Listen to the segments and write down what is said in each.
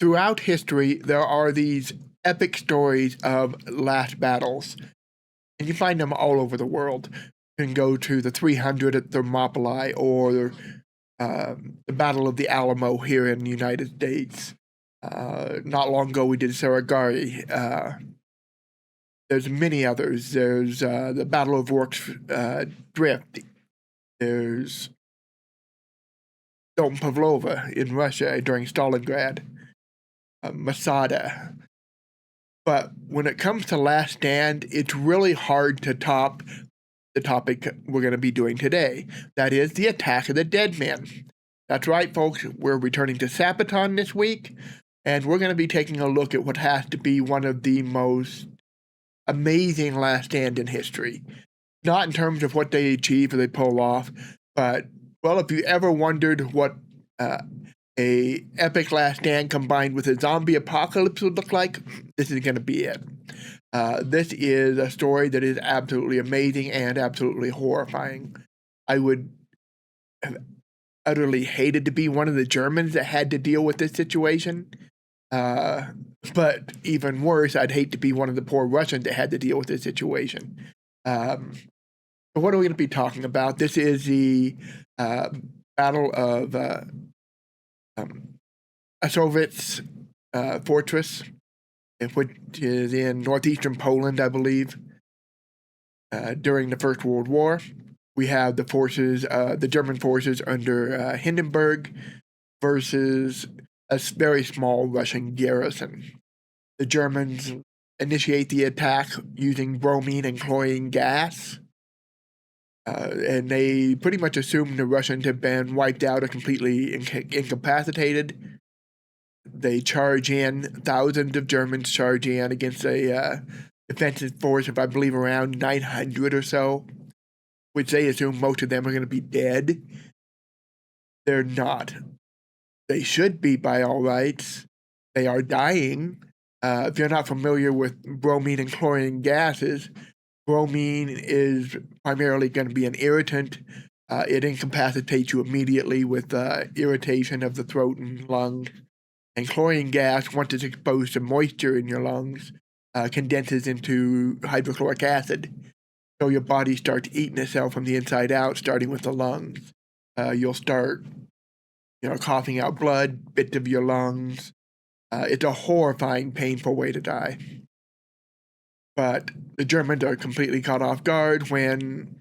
throughout history, there are these epic stories of last battles, and you find them all over the world. You can go to the 300 at Thermopylae or the Battle of the Alamo here in the United States. Not long ago, we did Saragarhi. There's many others. There's the Battle of Rorke's Drift. There's Pavlov in Russia during Stalingrad. Masada. But when it comes to Last Stand, it's really hard to top the topic we're going to be doing today. That is the Attack of the Dead Men. That's right, folks. We're returning to Sabaton this week, and we're going to be taking a look at what has to be one of the most amazing Last Stand in history. Not in terms of what they achieve or they pull off, but, well, if you ever wondered what a epic Last Stand combined with a zombie apocalypse would look like, this is going to be it. This is a story that is absolutely amazing and absolutely horrifying. I would have utterly hated to be one of the Germans that had to deal with this situation. But even worse, I'd hate to be one of the poor Russians that had to deal with this situation. So what are we going to be talking about? This is the Battle of Asovitz fortress, which is in northeastern Poland, I believe, during the First World War. We have the forces, the German forces under Hindenburg versus a very small Russian garrison. The Germans initiate the attack using bromine and chlorine gas, and they pretty much assume the Russians have been wiped out or completely incapacitated. They charge in, thousands of Germans charge in against a defensive force of, I believe, around 900 or so, which they assume most of them are going to be dead. They're not. They should be by all rights. They are dying. If you're not familiar with bromine and chlorine gases, bromine is primarily going to be an irritant. It incapacitates you immediately with irritation of the throat and lungs. And chlorine gas, once it's exposed to moisture in your lungs, condenses into hydrochloric acid. So your body starts eating itself from the inside out, starting with the lungs. You'll start, coughing out blood, bits of your lungs. It's a horrifying, painful way to die. But the Germans are completely caught off guard when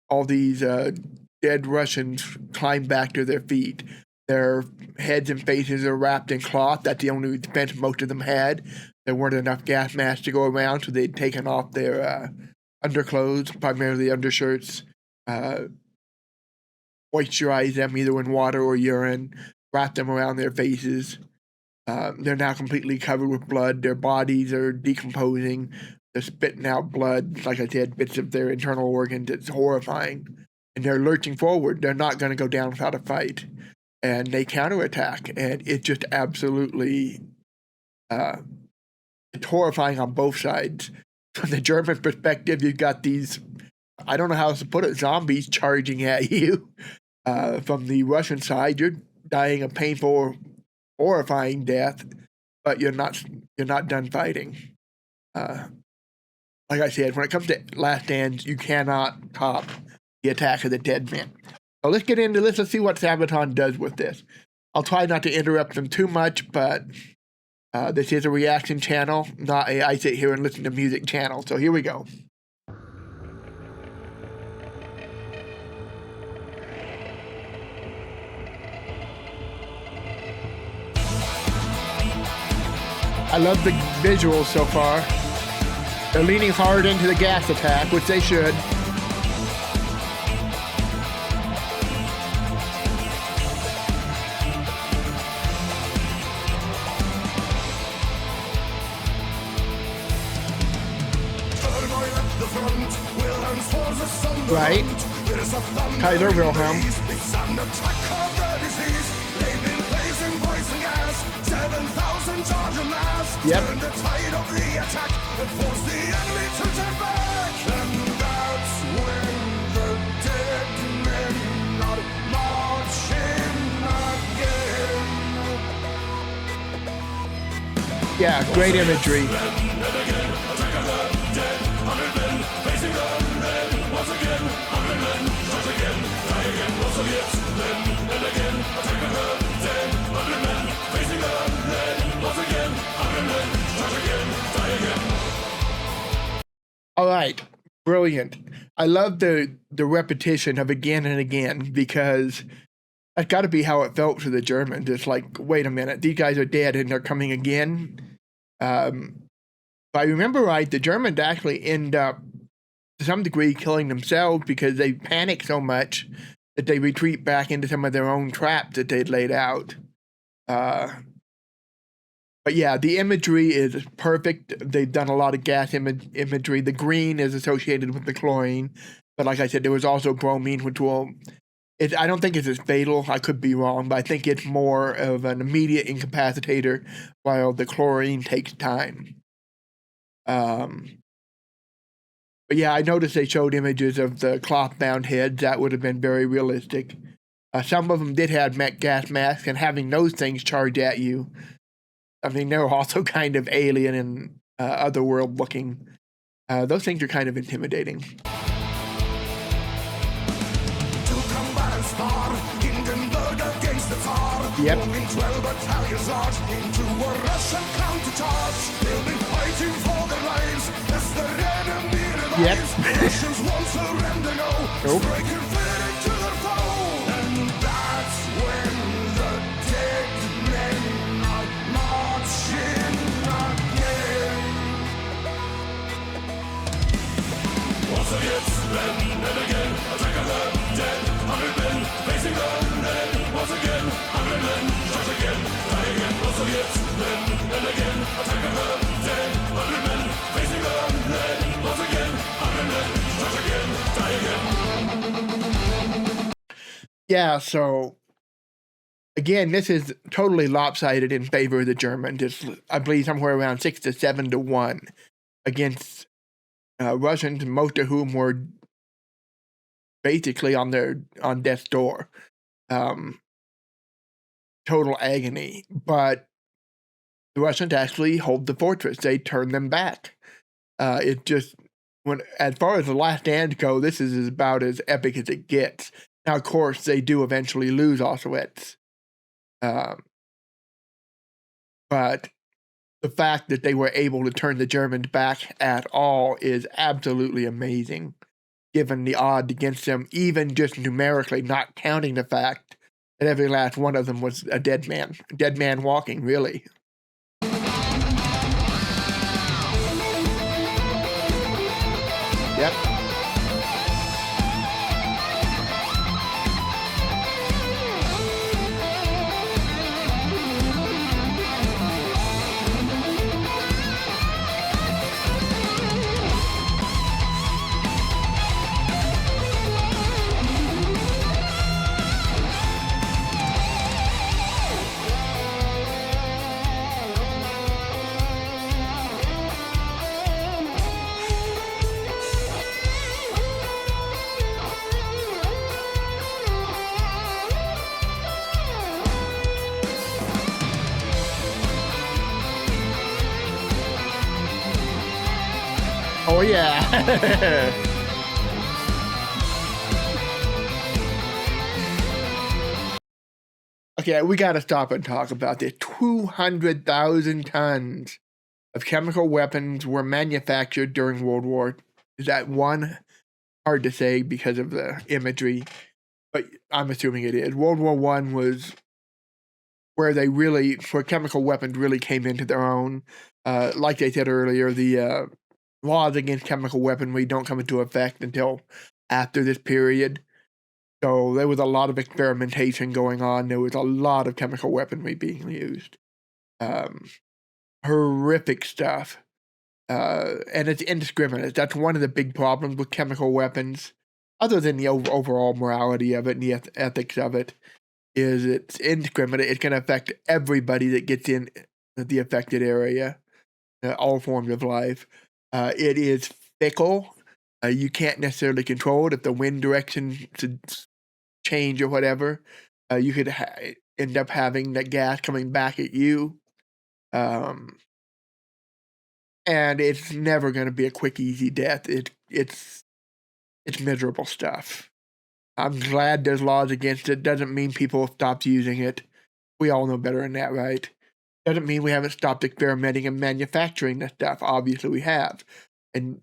all these dead Russians climb back to their feet. Their heads and faces are wrapped in cloth. That's the only defense most of them had. There weren't enough gas masks to go around, so they'd taken off their underclothes, primarily undershirts, moisturize them either in water or urine, wrap them around their faces. They're now completely covered with blood. Their bodies are decomposing. They're spitting out blood, like I said, bits of their internal organs. It's horrifying. And they're lurching forward. They're not going to go down without a fight. And they counterattack. And it's just absolutely, it's horrifying on both sides. From the German perspective, you've got these, I don't know how else to put it, zombies charging at you. From the Russian side, you're dying a painful, horrifying death, but you're not done fighting. Like I said, when it comes to Last Stands, you cannot top the Attack of the Dead Men. So let's get into this. Let's see what Sabaton does with this. I'll try not to interrupt them too much, but this is a reaction channel, not a I sit here and listen to music channel. So here we go. I love the visuals so far. They're leaning hard into the gas attack, which they should. Right? Kaiser Wilhelm. Yep. Yeah, great imagery. All right, brilliant. I love the repetition of again and again, because that's got to be how it felt for the Germans. It's like, wait a minute, these guys are dead and they're coming again. If I remember right, the Germans actually end up, to some degree, killing themselves because they panic so much that they retreat back into some of their own traps that they'd laid out. But yeah, the imagery is perfect. They've done a lot of gas imagery. The green is associated with the chlorine, but like I said, there was also bromine, which will. I don't think it's as fatal. I could be wrong, but I think it's more of an immediate incapacitator, while the chlorine takes time. But yeah, I noticed they showed images of the cloth-bound heads. That would have been very realistic. Some of them did have gas masks, and having those things charge at you, I mean, they're also kind of alien and otherworld looking. Those things are kind of intimidating. Yep. Moving 12 battalions out into a Russian counterattack. They'll be fighting for their lives as the enemy revives. The Russians won't surrender, no. Breaking fear into their foe. And that's when the dead men are marching again. Once again, and again, attack of the dead. 100 men facing the dead. Once again, 100 men, charge again, die again. Also yet, and again, attack of the dead. 100 men facing the dead. Once again, 100 men, charge again, die again. Yeah, so again, this is totally lopsided in favor of the Germans. It's, I believe, somewhere around 6 to 7 to 1 against Russians, most of whom were basically on death's door. Total agony. But the Russians actually hold the fortress. They turn them back. It just, as far as the last stands go, this is about as epic as it gets. Now, of course, they do eventually lose Auschwitz. But the fact that they were able to turn the Germans back at all is absolutely amazing, given the odds against them, even just numerically, not counting the fact that every last one of them was a dead man walking, really. Yep. Oh, yeah. Okay, we got to stop and talk about this. 200,000 tons of chemical weapons were manufactured during World War. Is that one? Hard to say because of the imagery, but I'm assuming it is. World War I was where chemical weapons really came into their own. Like they said earlier, the laws against chemical weaponry don't come into effect until after this period. So there was a lot of experimentation going on. There was a lot of chemical weaponry being used. Horrific stuff. And it's indiscriminate. That's one of the big problems with chemical weapons, other than the overall morality of it and the ethics of it, is it's indiscriminate. It's going to affect everybody that gets in the affected area, all forms of life. It is fickle. You can't necessarily control it. If the wind direction should change or whatever, you could end up having that gas coming back at you. and it's never going to be a quick, easy death. It's miserable stuff. I'm glad there's laws against it. Doesn't mean people have stopped using it. We all know better than that, right? Doesn't mean we haven't stopped experimenting and manufacturing this stuff. Obviously, we have. And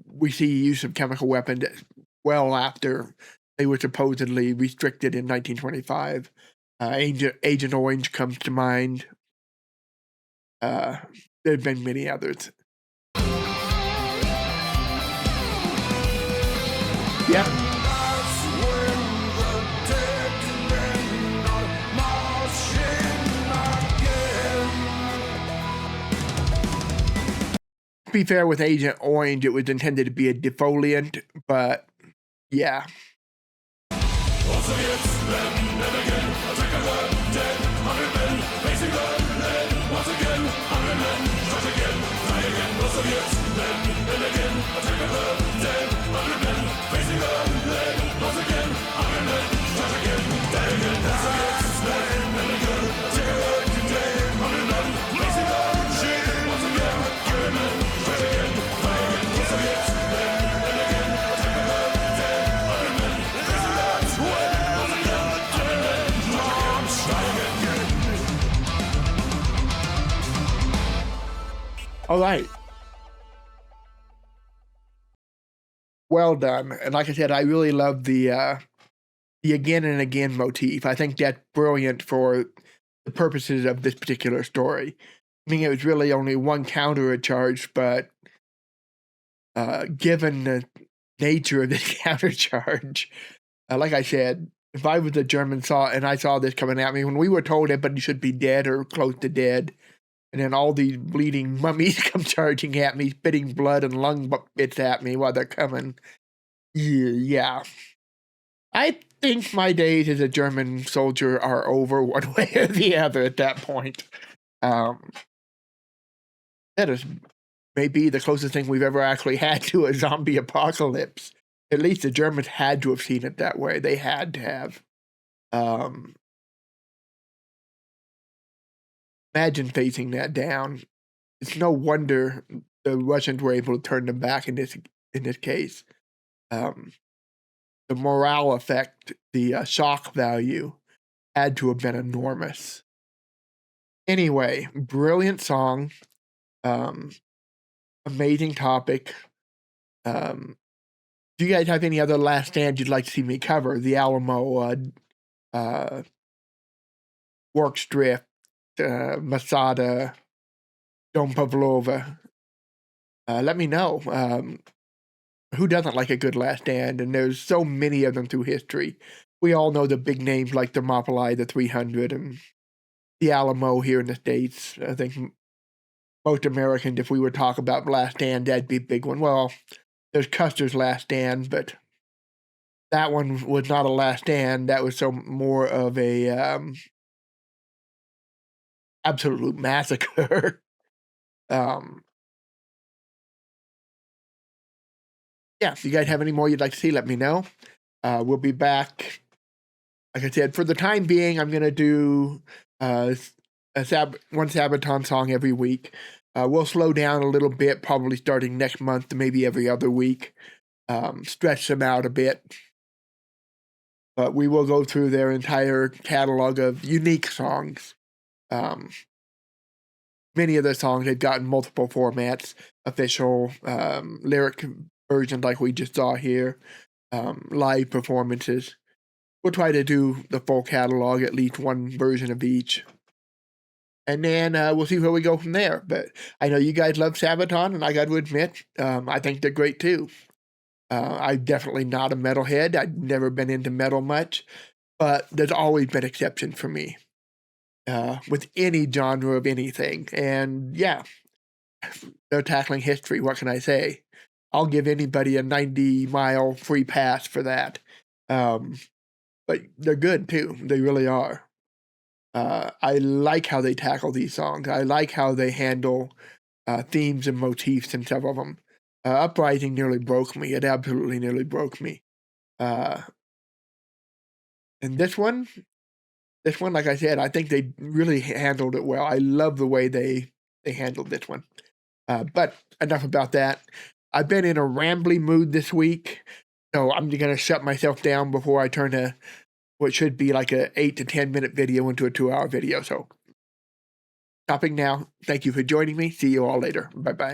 we see use of chemical weapons well after they were supposedly restricted in 1925. Agent Orange comes to mind. There have been many others. Yeah. To be fair with Agent Orange, it was intended to be a defoliant, but yeah. All right. Well done. And like I said, I really love the again and again motif. I think that's brilliant for the purposes of this particular story. I mean, it was really only one countercharge, but given the nature of this countercharge, like I said, if I was a German and I saw this coming at me, when we were told everybody should be dead or close to dead, and then all these bleeding mummies come charging at me, spitting blood and lung bits at me while they're coming. Yeah. I think my days as a German soldier are over one way or the other at that point. That is maybe the closest thing we've ever actually had to a zombie apocalypse. At least the Germans had to have seen it that way. They had to have. Imagine facing that down. It's no wonder the Russians were able to turn them back in this case. The morale effect, the shock value, had to have been enormous. Anyway, brilliant song, amazing topic. Do you guys have any other last stands you'd like to see me cover? The Alamo, Rorke's Drift, Masada, Dom Pavlova. Let me know. Who doesn't like a good last stand? And there's so many of them through history. We all know the big names like Thermopylae, the 300, and the Alamo here in the States. I think most Americans, if we were to talk about last stand, that'd be a big one. Well, there's Custer's last stand, but that one was not a last stand. That was more of a absolute massacre. Yeah, if you guys have any more you'd like to see, let me know. We'll be back. Like I said, for the time being, I'm going to do one Sabaton song every week. We'll slow down a little bit, probably starting next month to maybe every other week. Stretch them out a bit. But we will go through their entire catalog of unique songs. Many of the songs have gotten multiple formats, official, lyric versions like we just saw here, live performances. We'll try to do the full catalog, at least one version of each. And then we'll see where we go from there. But I know you guys love Sabaton, and I got to admit, I think they're great too. I'm definitely not a metalhead. I've never been into metal much, but there's always been exceptions for me with any genre of anything. And yeah, they're tackling history. What can I say? I'll give anybody a 90-mile free pass for that. But they're good too. They really are. I like how they tackle these songs. I like how they handle themes and motifs in several of them. Uprising nearly broke me. It absolutely nearly broke me. And this one, like I said, I think they really handled it well. I love the way they handled this one. But enough about that. I've been in a rambly mood this week, so I'm going to shut myself down before I turn what should be like a 8 to 10 minute video into a 2-hour video. So stopping now. Thank you for joining me. See you all later. Bye-bye.